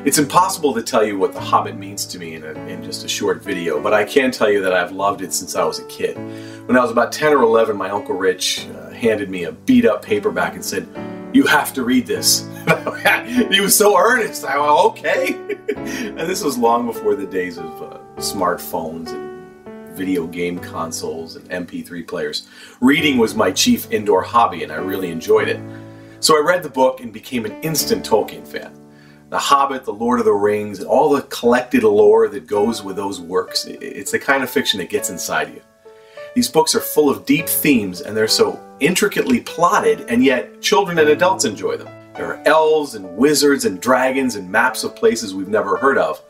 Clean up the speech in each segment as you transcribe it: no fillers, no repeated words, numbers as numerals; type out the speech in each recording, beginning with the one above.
It's impossible to tell you what The Hobbit means to me in just a short video, but I can tell you that I've loved it since I was a kid. When I was about 10 or 11, my Uncle Rich handed me a beat-up paperback and said, "You have to read this." He was so earnest. I went, "Okay." And this was long before the days of smartphones and video game consoles and MP3 players. Reading was my chief indoor hobby, and I really enjoyed it. So I read the book and became an instant Tolkien fan. The Hobbit, The Lord of the Rings, and all the collected lore that goes with those works, it's the kind of fiction that gets inside you. These books are full of deep themes, and they're so intricately plotted, and yet children and adults enjoy them. There are elves and wizards and dragons and maps of places we've never heard of.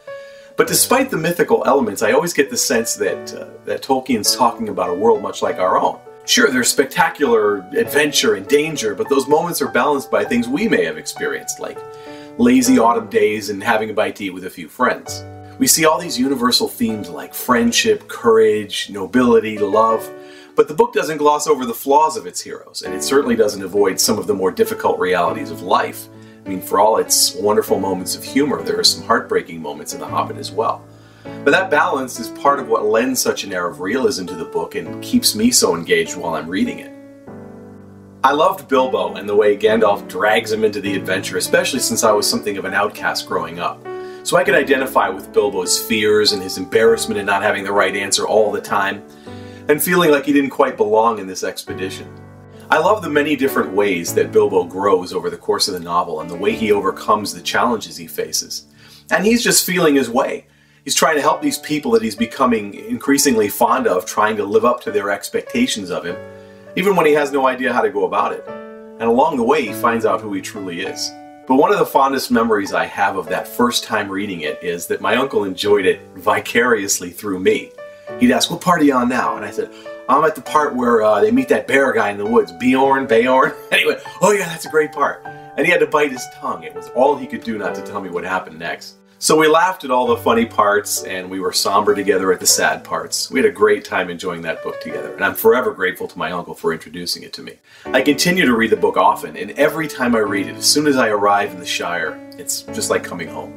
But despite the mythical elements, I always get the sense that Tolkien's talking about a world much like our own. Sure, there's spectacular adventure and danger, but those moments are balanced by things we may have experienced, like lazy autumn days and having a bite to eat with a few friends. We see all these universal themes like friendship, courage, nobility, love, but the book doesn't gloss over the flaws of its heroes, and it certainly doesn't avoid some of the more difficult realities of life. I mean, for all its wonderful moments of humor, there are some heartbreaking moments in The Hobbit as well. But that balance is part of what lends such an air of realism to the book and keeps me so engaged while I'm reading it. I loved Bilbo and the way Gandalf drags him into the adventure, especially since I was something of an outcast growing up. So I could identify with Bilbo's fears and his embarrassment in not having the right answer all the time, and feeling like he didn't quite belong in this expedition. I love the many different ways that Bilbo grows over the course of the novel and the way he overcomes the challenges he faces. And he's just feeling his way. He's trying to help these people that he's becoming increasingly fond of, trying to live up to their expectations of him, even when he has no idea how to go about it. And along the way, he finds out who he truly is. But one of the fondest memories I have of that first time reading it is that my uncle enjoyed it vicariously through me. He'd ask, "What part are you on now?" And I said, "I'm at the part where they meet that bear guy in the woods, Beorn." And he went, "Oh yeah, that's a great part." And he had to bite his tongue. It was all he could do not to tell me what happened next. So we laughed at all the funny parts, and we were somber together at the sad parts. We had a great time enjoying that book together, and I'm forever grateful to my uncle for introducing it to me. I continue to read the book often, and every time I read it, as soon as I arrive in the Shire, it's just like coming home.